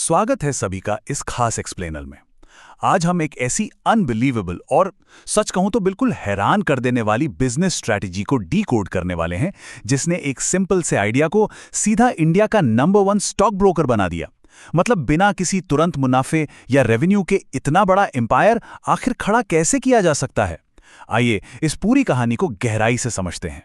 स्वागत है सभी का इस खास एक्सप्लेनर में। आज हम एक ऐसी अनबिलीवेबल और सच कहूं तो बिल्कुल हैरान कर देने वाली बिजनेस स्ट्रैटेजी को डीकोड करने वाले हैं, जिसने एक सिंपल से आइडिया को सीधा इंडिया का नंबर 1 स्टॉक ब्रोकर बना दिया। मतलब बिना किसी तुरंत मुनाफे या रेवेन्यू के इतना बड़ा एम्पायर आखिर खड़ा कैसे किया जा सकता है? आइए इस पूरी कहानी को गहराई से समझते हैं।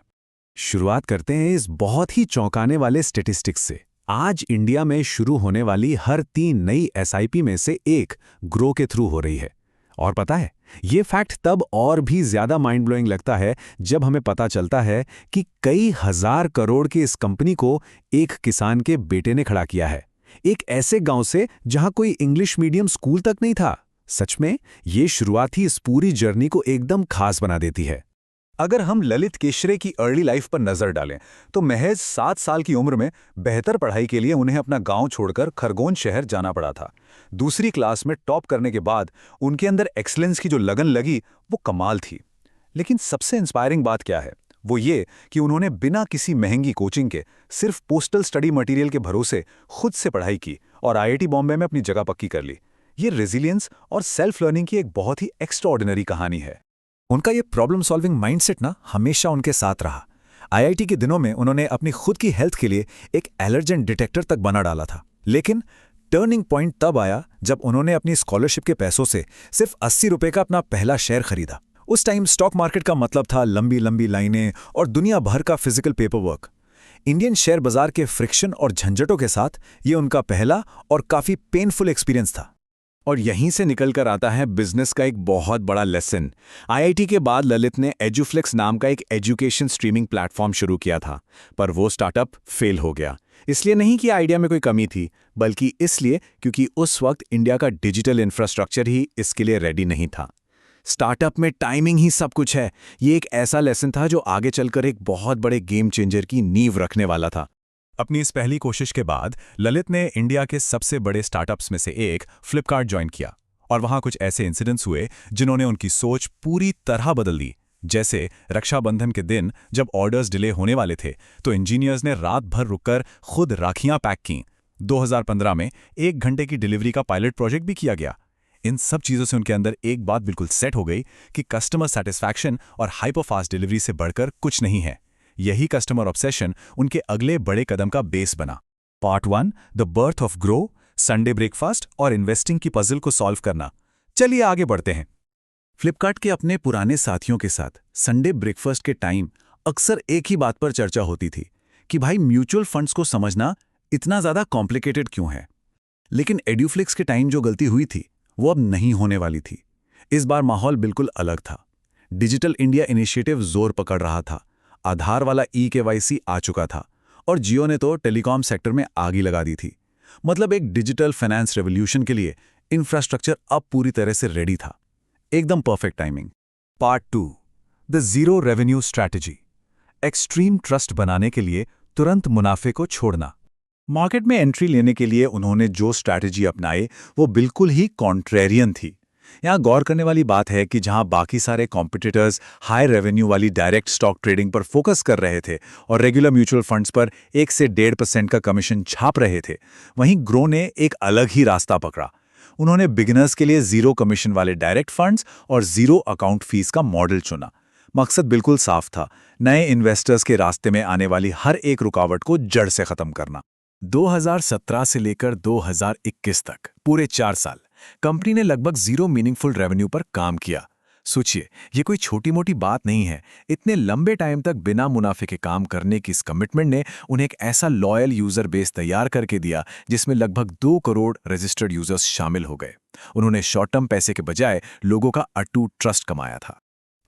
शुरुआत करते हैं इस बहुत ही चौंकाने वाले स्टैटिस्टिक्स से। आज इंडिया में शुरू होने वाली हर 3 नई एसआईपी में से एक ग्रो के थ्रू हो रही है। और पता है, ये फैक्ट तब और भी ज्यादा माइंड ब्लोइंग लगता है जब हमें पता चलता है कि कई हजार करोड़ की इस कंपनी को एक किसान के बेटे ने खड़ा किया है, एक ऐसे गांव से जहां कोई इंग्लिश मीडियम स्कूल तक नहीं था। सच में ये शुरुआत ही इस पूरी जर्नी को एकदम खास बना देती है। अगर हम ललित केशरे की अर्ली लाइफ पर नजर डालें तो महज 7 साल की उम्र में बेहतर पढ़ाई के लिए उन्हें अपना गांव छोड़कर खरगोन शहर जाना पड़ा था। दूसरी क्लास में टॉप करने के बाद उनके अंदर एक्सीलेंस की जो लगन लगी वो कमाल थी। लेकिन सबसे इंस्पायरिंग बात क्या है, वो ये कि उन्होंने बिना किसी महंगी कोचिंग के सिर्फ पोस्टल स्टडी मटीरियल के भरोसे खुद से पढ़ाई की और आईआईटी बॉम्बे में अपनी जगह पक्की कर ली। ये रेजिलियंस और सेल्फ लर्निंग की एक बहुत ही एक्स्ट्राऑर्डिनरी कहानी है। उनका ये प्रॉब्लम सॉल्विंग माइंडसेट ना हमेशा उनके साथ रहा। आईआईटी के दिनों में उन्होंने अपनी खुद की हेल्थ के लिए एक एलर्जेन डिटेक्टर तक बना डाला था। लेकिन टर्निंग पॉइंट तब आया जब उन्होंने अपनी स्कॉलरशिप के पैसों से सिर्फ 80 रुपए का अपना पहला शेयर खरीदा। उस टाइम स्टॉक मार्केट का मतलब था लंबी लंबी लाइनें और दुनिया भर का physical paper work. Indian share बाजार के फ्रिक्शन और झंझटों के साथ ये उनका पहला और काफी पेनफुल एक्सपीरियंस था। और यहीं से निकलकर आता है बिजनेस का एक बहुत बड़ा लेसन। आईआईटी के बाद ललित ने एजुफ्लेक्स नाम का एक एजुकेशन स्ट्रीमिंग प्लेटफॉर्म शुरू किया था, पर वो स्टार्टअप फेल हो गया। इसलिए नहीं कि आइडिया में कोई कमी थी, बल्कि इसलिए क्योंकि उस वक्त इंडिया का डिजिटल इंफ्रास्ट्रक्चर ही इसके लिए रेडी नहीं था। स्टार्टअप में टाइमिंग ही सब कुछ है। ये एक ऐसा लेसन था जो आगे चलकर एक बहुत बड़े गेम चेंजर की नींव रखने वाला था। अपनी इस पहली कोशिश के बाद ललित ने इंडिया के सबसे बड़े स्टार्टअप्स में से एक फ्लिपकार्ट ज्वाइन किया और वहां कुछ ऐसे इंसिडेंट्स हुए जिन्होंने उनकी सोच पूरी तरह बदल दी। जैसे रक्षाबंधन के दिन जब ऑर्डर्स डिले होने वाले थे तो इंजीनियर्स ने रात भर रुककर खुद राखियां पैक की। 2015 में 1 घंटे की डिलीवरी का पायलट प्रोजेक्ट भी किया गया। इन सब चीजों से उनके अंदर एक बात बिल्कुल सेट हो गई कि कस्टमर सेटिस्फैक्शन और हाइपरफास्ट डिलीवरी से बढ़कर कुछ नहीं है। यही कस्टमर ऑब्सेशन उनके अगले बड़े कदम का बेस बना। Part 1, the birth of grow, Sunday breakfast और इन्वेस्टिंग की पजल को सॉल्व करना। चलिए आगे बढ़ते हैं। फ्लिपकार्ट के अपने पुराने साथियों के साथ संडे ब्रेकफास्ट के टाइम अक्सर एक ही बात पर चर्चा होती थी कि भाई म्यूचुअल फंड्स को समझना इतना ज्यादा कॉम्प्लिकेटेड क्यों है। लेकिन एड्यूफ्लिक्स के टाइम जो गलती हुई थी वो अब नहीं होने वाली थी। इस बार माहौल बिल्कुल अलग था। डिजिटल इंडिया इनिशिएटिव जोर पकड़ रहा था, आधार वाला ई-केवाईसी आ चुका था और जियो ने तो टेलीकॉम सेक्टर में आग ही लगा दी थी। मतलब एक डिजिटल फाइनेंस रेवोल्यूशन के लिए इंफ्रास्ट्रक्चर अब पूरी तरह से रेडी था। एकदम perfect timing. Part 2, the zero revenue strategy, extreme trust बनाने के लिए तुरंत मुनाफे को छोड़ना। मार्केट में एंट्री लेने के लिए उन्होंने जो स्ट्रैटेजी अपनाई वो बिल्कुल ही कॉन्ट्रेरियन थी। यहाँ गौर करने वाली बात है कि जहाँ बाकी सारे कॉम्पिटिटर्स हाई रेवेन्यू वाली डायरेक्ट स्टॉक ट्रेडिंग पर फोकस कर रहे थे और रेगुलर म्यूचुअल फंड्स पर 1 से 1.5% का कमीशन छाप रहे थे, वहीं ग्रो ने एक अलग ही रास्ता पकड़ा। उन्होंने बिगिनर्स के लिए जीरो कमीशन वाले डायरेक्ट फंड्स और जीरो अकाउंट फीस का मॉडल चुना। मकसद बिल्कुल साफ था, नए इन्वेस्टर्स के रास्ते में आने वाली हर एक रुकावट को जड़ से खत्म करना। 2017 से लेकर 2021 तक पूरे 4 साल कंपनी ने लगभग जीरो मीनिंगफुल रेवेन्यू पर काम किया। सोचिए, ये कोई छोटी मोटी बात नहीं है। इतने लंबे टाइम तक बिना मुनाफे के काम करने की इस कमिटमेंट ने उन्हें एक ऐसा लॉयल यूजर बेस तैयार करके दिया जिसमें लगभग 2 करोड़ रजिस्टर्ड यूजर्स शामिल हो गए। उन्होंने शॉर्ट टर्म पैसे के बजाय लोगों का अटूट ट्रस्ट कमाया था।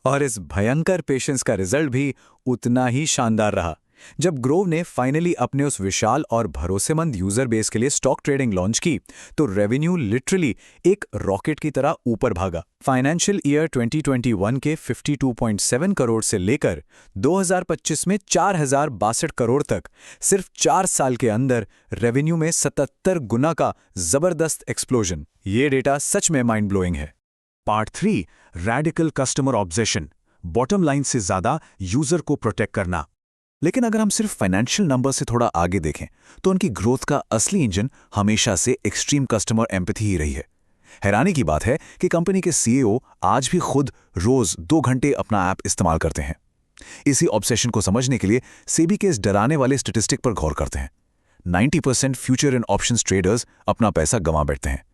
और इस भयंकर पेशेंस का रिजल्ट भी उतना ही शानदार रहा। जब ग्रोव ने फाइनली अपने उस विशाल और भरोसेमंद यूजर बेस के लिए स्टॉक ट्रेडिंग लॉन्च की तो रेवेन्यू लिटरली एक रॉकेट की तरह ऊपर भागा। फाइनेंशियल ईयर 2021 के 52.7 करोड़ से लेकर 2025 में 4062 करोड़ तक सिर्फ 4 साल के अंदर रेवेन्यू में 77 गुना का जबरदस्त एक्सप्लोजन। ये डेटा सच में माइंड ब्लोइंग है। Part 3, radical customer obsession, bottom line से ज्यादा यूजर को प्रोटेक्ट करना। लेकिन अगर हम सिर्फ फाइनेंशियल नंबर से थोड़ा आगे देखें तो उनकी ग्रोथ का असली इंजन हमेशा से एक्सट्रीम कस्टमर एम्पैथी ही रही है। हैरानी की बात है कि कंपनी के सीईओ आज भी खुद रोज 2 घंटे अपना ऐप इस्तेमाल करते हैं। इसी ऑब्सेशन को समझने के लिए सेबी के इस डराने वाले स्टैटिस्टिक पर गौर करते हैं। 90% फ्यूचर एंड ऑप्शंस ट्रेडर्स अपना पैसा गंवा बैठते हैं।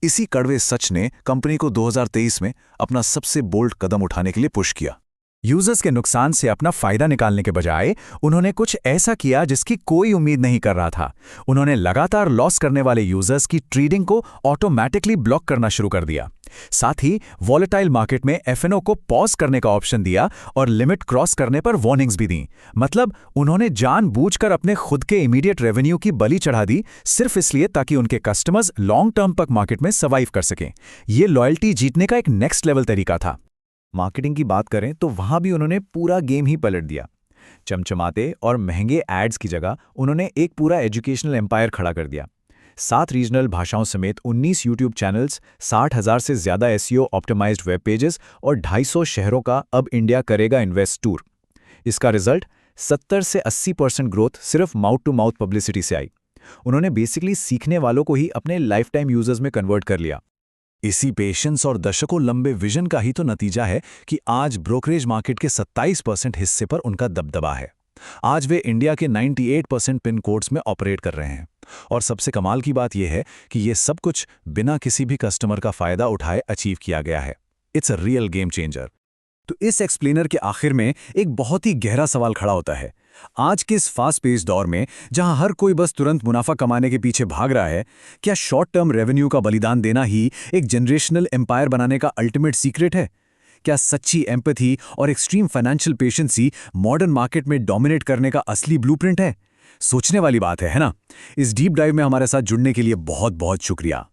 इसी कड़वे सच ने कंपनी को 2023 में अपना सबसे बोल्ड कदम उठाने के लिए पुश किया। यूजर्स के नुकसान से अपना फायदा निकालने के बजाय उन्होंने कुछ ऐसा किया जिसकी कोई उम्मीद नहीं कर रहा था। उन्होंने लगातार लॉस करने वाले यूजर्स की ट्रेडिंग को ऑटोमैटिकली ब्लॉक करना शुरू कर दिया। साथ ही वॉलेटाइल मार्केट में एफएनओ को पॉज करने का ऑप्शन दिया और लिमिट क्रॉस करने पर वार्निंग्स भी दी। मतलब उन्होंने जानबूझकर अपने खुद के इमीडिएट रेवेन्यू की बलि चढ़ा दी, सिर्फ इसलिए ताकि उनके कस्टमर्स लॉन्ग टर्म तक मार्केट में सर्वाइव कर सकें। ये लॉयल्टी जीतने का एक नेक्स्ट लेवल तरीका था। मार्केटिंग की बात करें तो वहां भी उन्होंने पूरा गेम ही पलट दिया। चमचमाते और महंगे एड्स की जगह उन्होंने एक पूरा एजुकेशनल एम्पायर खड़ा कर दिया। 7 रीजनल भाषाओं समेत 19 यूट्यूब चैनल्स, 60,000 से ज्यादा एसईओ ऑप्टिमाइज्ड वेब पेजेस और 250 शहरों का अब इंडिया करेगा इन्वेस्ट टूर। इसका रिजल्ट 70 से 80% ग्रोथ सिर्फ माउथ टू माउथ पब्लिसिटी से आई। उन्होंने बेसिकली सीखने वालों को ही अपने लाइफ टाइम यूजर्स में कन्वर्ट कर लिया। इसी पेशेंस और दशकों लंबे विजन का ही तो नतीजा है कि आज ब्रोकरेज मार्केट के 27% हिस्से पर उनका दबदबा है। आज वे इंडिया के 98% पिन कोड्स में ऑपरेट कर रहे हैं। और सबसे कमाल की बात यह है कि यह सब कुछ बिना किसी भी कस्टमर का फायदा उठाए अचीव किया गया है। It's a real game changer. तो इस एक्सप्लेनर के आखिर में एक बहुत ही गहरा सवाल खड़ा होता है। आज के इस फास्ट पेस दौर में जहां हर कोई बस तुरंत मुनाफा कमाने के पीछे भाग रहा है, क्या शॉर्ट टर्म रेवेन्यू का बलिदान देना ही एक जनरेशनल एम्पायर बनाने का अल्टीमेट सीक्रेट है? क्या सच्ची एम्पैथी और extreme financial patience modern market में डोमिनेट करने का असली ब्लूप्रिंट है? सोचने वाली बात है ना? इस डीप डाइव में हमारे साथ जुड़ने के लिए बहुत बहुत शुक्रिया।